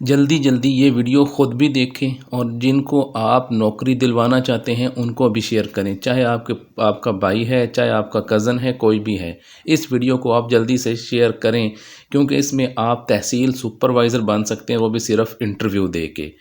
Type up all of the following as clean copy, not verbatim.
जल्दी जल्दी ये वीडियो ख़ुद भी देखें और जिनको आप नौकरी दिलवाना चाहते हैं उनको भी शेयर करें, चाहे आपका भाई है, चाहे आपका कज़न है, कोई भी है। इस वीडियो को आप जल्दी से शेयर करें क्योंकि इसमें आप तहसील सुपरवाइज़र बन सकते हैं, वो भी सिर्फ इंटरव्यू दे के।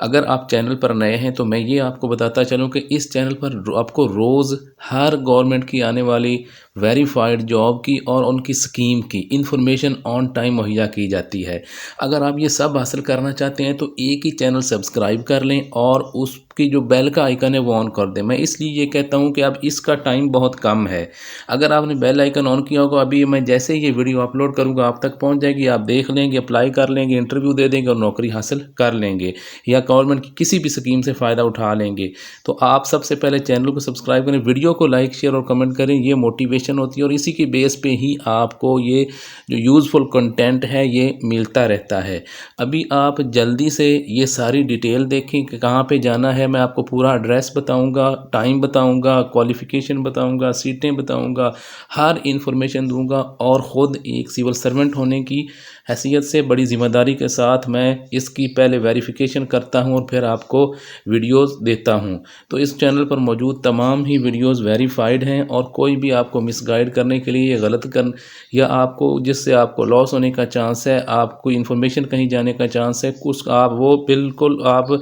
अगर आप चैनल पर नए हैं तो मैं ये आपको बताता चलूँ कि इस चैनल पर आपको रोज़ हर गवर्नमेंट की आने वाली वेरीफाइड जॉब की और उनकी स्कीम की इंफॉर्मेशन ऑन टाइम मुहैया की जाती है। अगर आप ये सब हासिल करना चाहते हैं तो एक ही चैनल सब्सक्राइब कर लें और उसकी जो बेल का आइकन है वो ऑन कर दें। मैं इसलिए ये कहता हूँ कि अब इसका टाइम बहुत कम है। अगर आपने बेल आइकन ऑन किया होगा, अभी मैं जैसे ही ये वीडियो अपलोड करूँगा आप तक पहुँच जाएगी, आप देख लेंगे, अप्लाई कर लेंगे, इंटरव्यू दे देंगे और नौकरी हासिल कर लेंगे या गवर्नमेंट की किसी भी स्कीम से फ़ायदा उठा लेंगे। तो आप सबसे पहले चैनल को सब्सक्राइब करें, वीडियो को लाइक शेयर और कमेंट करें, ये मोटिवेशन होती है और इसी के बेस पे ही आपको ये जो यूज़फुल कंटेंट है ये मिलता रहता है। अभी आप जल्दी से ये सारी डिटेल देखें कि कहाँ पे जाना है। मैं आपको पूरा एड्रेस बताऊंगा, टाइम बताऊंगा, क्वालिफ़िकेशन बताऊंगा, सीटें बताऊंगा, हर इंफॉर्मेशन दूंगा और ख़ुद एक सिविल सर्वेंट होने की हैसियत से बड़ी ज़िम्मेदारी के साथ मैं इसकी पहले वेरिफिकेशन करता हूं और फिर आपको वीडियोस देता हूं। तो इस चैनल पर मौजूद तमाम ही वीडियोस वेरीफाइड हैं और कोई भी आपको मिसगाइड करने के लिए गलत कर या आपको जिससे आपको लॉस होने का चांस है, आपको इन्फॉर्मेशन कहीं जाने का चांस है, कुछ आप वो बिल्कुल आप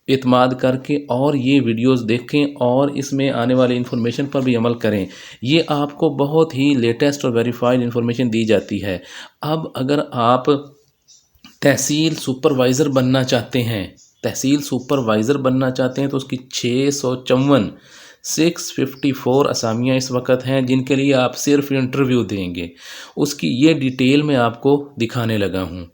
इत्माद करके और ये वीडियोस देखें और इसमें आने वाली इन्फॉर्मेशन पर भी अमल करें। ये आपको बहुत ही लेटेस्ट और वेरीफाइड इन्फॉर्मेशन दी जाती है। अब अगर आप तहसील सुपरवाइज़र बनना चाहते हैं, तहसील सुपरवाइज़र बनना चाहते हैं तो उसकी 654 असामियाँ इस वक्त हैं जिनके लिए आप सिर्फ इंटरव्यू देंगे। उसकी ये डिटेल मैं आपको दिखाने लगा हूँ।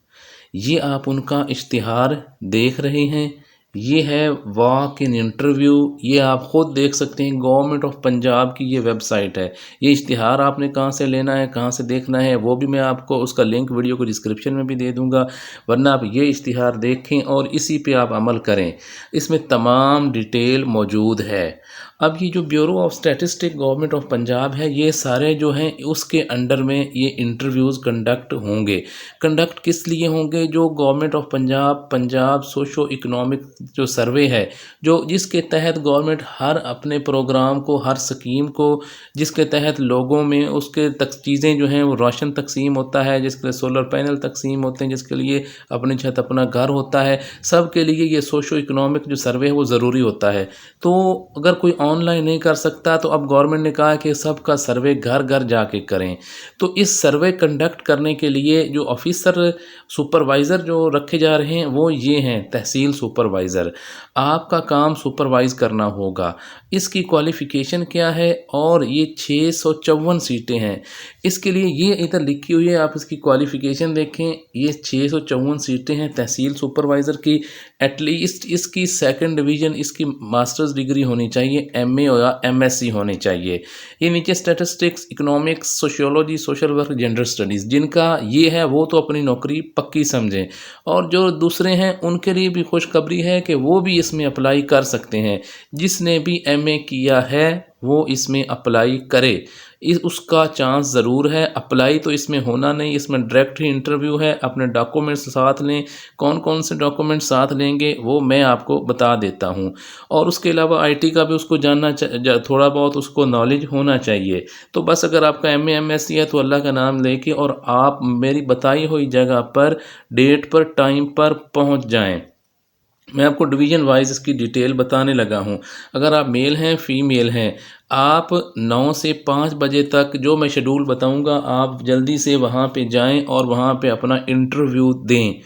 ये आप उनका इश्तिहार देख रहे हैं, ये है वॉक इन इंटरव्यू, ये आप ख़ुद देख सकते हैं। गवर्नमेंट ऑफ पंजाब की ये वेबसाइट है। ये इश्तिहार आपने कहाँ से लेना है, कहाँ से देखना है, वो भी मैं आपको उसका लिंक वीडियो को डिस्क्रिप्शन में भी दे दूँगा, वरना आप ये इश्तिहार देखें और इसी पे आप अमल करें। इसमें तमाम डिटेल मौजूद है। अब ये जो bureau of statistic government of Punjab है, ये सारे जो हैं उसके अंडर में ये इंटरव्यूज़ कंडक्ट होंगे। कंडक्ट किस लिए होंगे? जो government of Punjab socio economic जो सर्वे है, जो जिसके तहत गवर्नमेंट हर अपने प्रोग्राम को, हर स्कीम को, जिसके तहत लोगों में उसके तक चीज़ें जो हैं वो राशन तकसीम होता है, जिसके लिए सोलर पैनल तकसीम होते हैं, जिसके लिए अपनी छत अपना घर होता है, सब के लिए ये सोशो इकोनॉमिक जो सर्वे है वो ज़रूरी होता है। तो अगर कोई ऑनलाइन नहीं कर सकता तो अब गवर्नमेंट ने कहा है कि सबका सर्वे घर घर जाके करें। तो इस सर्वे कंडक्ट करने के लिए जो ऑफिसर सुपरवाइज़र जो रखे जा रहे हैं वो ये हैं तहसील सुपरवाइज़र। आपका काम सुपरवाइज़ करना होगा। इसकी क्वालिफ़िकेशन क्या है और ये 654 सीटें हैं। इसके लिए ये इधर लिखी हुई है, आप इसकी क्वालिफ़िकेशन देखें। ये 654 सीटें हैं तहसील सुपरवाइज़र की। एटलीस्ट इसकी सेकंड डिवीज़न इसकी मास्टर्स डिग्री होनी चाहिए, एमए या एमएससी होनी चाहिए। ये नीचे statistics, economics, sociology, social work, gender studies जिनका ये है वो तो अपनी नौकरी पक्की समझें और जो दूसरे हैं उनके लिए भी खुशखबरी है कि वो भी इसमें अप्लाई कर सकते हैं। जिसने भी एमए किया है वो इसमें अप्लाई करे, उसका चांस ज़रूर है। अप्लाई तो इसमें होना नहीं, इसमें डायरेक्ट ही इंटरव्यू है। अपने डॉक्यूमेंट्स साथ लें, कौन कौन से डॉक्यूमेंट साथ लेंगे वो मैं आपको बता देता हूँ। और उसके अलावा आईटी का भी उसको थोड़ा बहुत उसको नॉलेज होना चाहिए। तो बस अगर आपका एमए एमएससी है तो अल्लाह का नाम लेके और आप मेरी बताई हुई जगह पर डेट पर टाइम पर पहुँच जाएँ। मैं आपको डिवीज़न वाइज इसकी डिटेल बताने लगा हूँ। अगर आप मेल हैं, फीमेल हैं, आप 9 से 5 बजे तक जो मैं शेड्यूल बताऊँगा आप जल्दी से वहाँ पे जाएं और वहाँ पे अपना इंटरव्यू दें।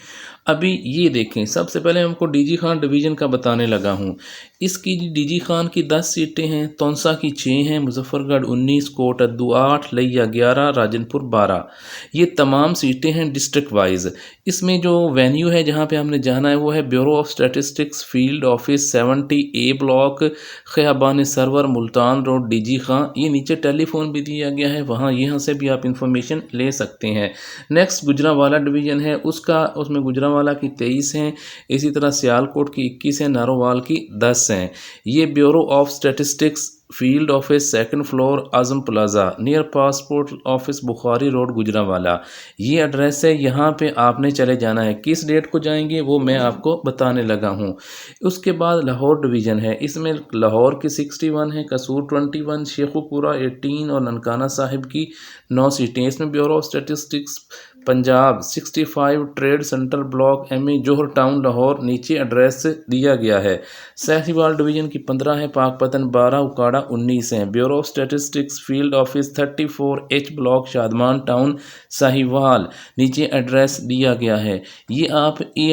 अभी ये देखें, सबसे पहले हमको डीजी खान डिवीज़न का बताने लगा हूँ। इसकी डीजी खान की 10 सीटें हैं, तौंसा की 6 हैं, मुजफ्फरगढ़ 19, कोटद्दू 8, लिया 11, राजनपुर 12। ये तमाम सीटें हैं डिस्ट्रिक्ट वाइज। इसमें जो वेन्यू है जहाँ पे हमने जाना है वो है bureau of statistics field office 70 A block, Khayaban Sarwar, Multan road, DG Khan. ये नीचे टेलीफोन भी दिया गया है, यहाँ से भी आप इंफॉर्मेशन ले सकते हैं। नेक्स्ट गुजरांवाला डिवीज़न है, उसमें गुजरांवाला की 23 हैं, इसी तरह सियालकोट की 21 हैं, नारोवाल की 10 हैं। ये bureau of statistics field office second floor Azam plaza near passport office Bukhari road Gujranwala, ये एड्रेस है। यहाँ पे आपने चले जाना है। किस डेट को जाएंगे वो मैं आपको बताने लगा हूँ। उसके बाद लाहौर डिवीज़न है, इसमें लाहौर की 61 है, कसूर 21, शेखुपुरा 18 और ननकाना साहिब की 9 सीटें। इसमें bureau of statistics Punjab 65 trade centre block ME Johar town Lahore, नीचे एड्रेस दिया गया है। साहिवाल डिवीज़न की 15 है, पाकपतन 12, उकाड़ा 19 हैं। Bureau of statistics field office 34H block Shadman town Sahiwal, नीचे एड्रेस दिया गया है। ये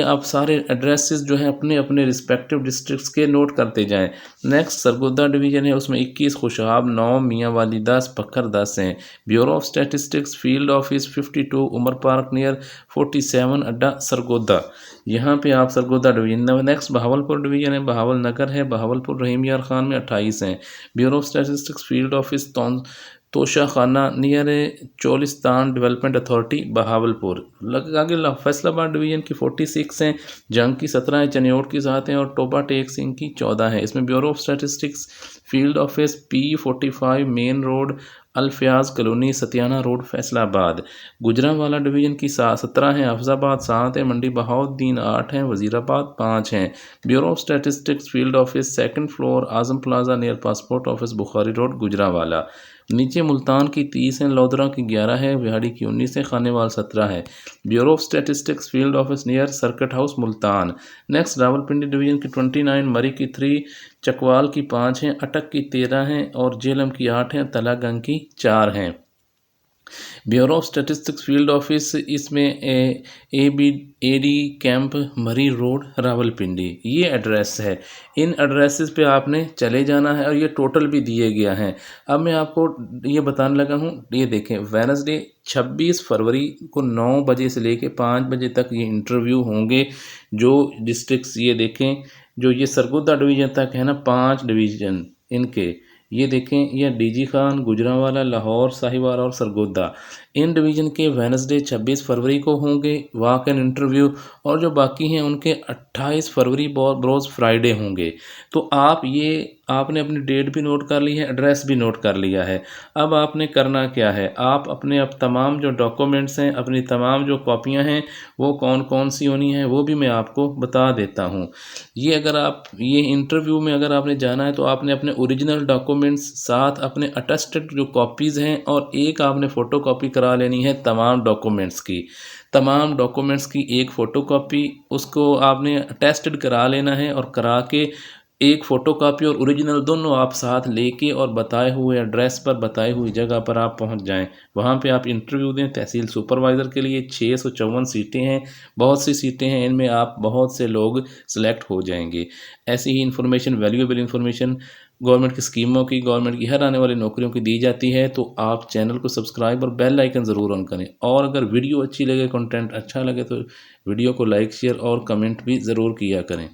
आप सारे एड्रेसेस जो हैं अपने अपने रिस्पेक्टिव डिस्ट्रिक्ट्स के नोट करते जाएं। नेक्स्ट सरगोदा डिवीज़न है, उसमें 21 खुशाब 9, मियाँ वाली 10, पखर 10 हैं। Bureau of statistics field office 52 Umar park near 47 अड्डा सरगोदा, यहाँ पे आप Sargodha division. Next Bahawalpur division है, बहावल नगर है, बहावलपुर रहीम यार खान में 28 हैं। Bureau of statistics field office Tosha Khana near Cholistan development authority Bahawalpur. आगे फैसलाबाद डिवीज़न की 46 हैं, जंग की 17 है, चनियोट की 7 हैं और टोबा टेक सिंह की 14 है। इसमें bureau of statistics field office P45 main road Alfayaz colony Satiana road Faisalabad. Gujranwala division की 17 हैं, हफ्जाबाद 7 है, मंडी बहाउद्दीन 8 हैं, वजीराबाद 5 हैं। Bureau of statistics field office second floor Azam plaza near passport office Bukhari road Gujranwala. नीचे मुल्तान की 30 हैं, लोधरा की 11 है, बिहाड़ी की 19 है, खानेवाल 17 है। Bureau of statistics field office near circuit house Multan. Next Rawalpindi division की 29, मरी की 3, चकवाल की 5 हैं, अटक की 13 हैं और जेलम की 8 हैं, तलागंग की 4 हैं। Bureau of statistics field office इसमें AD कैंप मरी रोड रावलपिंडी, ये एड्रेस है। इन एड्रेसेस पे आपने चले जाना है और ये टोटल भी दिए गया हैं। अब मैं आपको ये बताने लगा हूँ, ये देखें वेडनेसडे 26 फरवरी को 9 बजे से लेके 5 बजे तक ये इंटरव्यू होंगे। जो डिस्ट्रिक्ट्स ये देखें, जो ये सरगोदा डिवीज़न तक है ना, 5 डिवीज़न इनके, ये देखें, यह DG खान, गुजरांवाला, लाहौर, साहिवाल और सरगोदा, इन डिवीज़न के वेडनेसडे 26 फरवरी को होंगे वॉक एन इंटरव्यू, और जो बाकी हैं उनके 28 फरवरी रोज़ फ्राइडे होंगे। तो आपने अपनी डेट भी नोट कर ली है, एड्रेस भी नोट कर लिया है। अब आपने करना क्या है, आप अपने अब तमाम जो डॉक्यूमेंट्स हैं, अपनी तमाम जो कॉपियाँ हैं, वो कौन कौन सी होनी है वो भी मैं आपको बता देता हूँ। ये इंटरव्यू में अगर आपने जाना है तो आपने अपने ओरिजिनल डॉक्यूमेंट्स साथ अपने अटेस्टेड जो कॉपीज़ हैं और एक आपने फ़ोटो कॉपी करा लेनी है तमाम डॉक्यूमेंट्स की एक फ़ोटोकॉपी, उसको आपने अटेस्टेड करा लेना है और करा के एक फ़ोटोकॉपी और ओरिजिनल दोनों आप साथ लेके और बताए हुए एड्रेस पर, बताई हुई जगह पर आप पहुंच जाएं। वहां पे आप इंटरव्यू दें। तहसील सुपरवाइज़र के लिए 654 सीटें हैं, बहुत सी सीटें हैं, इनमें आप बहुत से लोग सेलेक्ट हो जाएंगे। ऐसी ही इन्फॉर्मेशन, वैल्यूएबल इन्फॉर्मेशन गवर्नमेंट की स्कीमों की, गवर्नमेंट की हर आने वाली नौकरियों की दी जाती है। तो आप चैनल को सब्सक्राइब और बेल आइकन ज़रूर ऑन करें। और अगर वीडियो अच्छी लगे, कंटेंट अच्छा लगे तो वीडियो को लाइक, शेयर और कमेंट भी ज़रूर किया करें।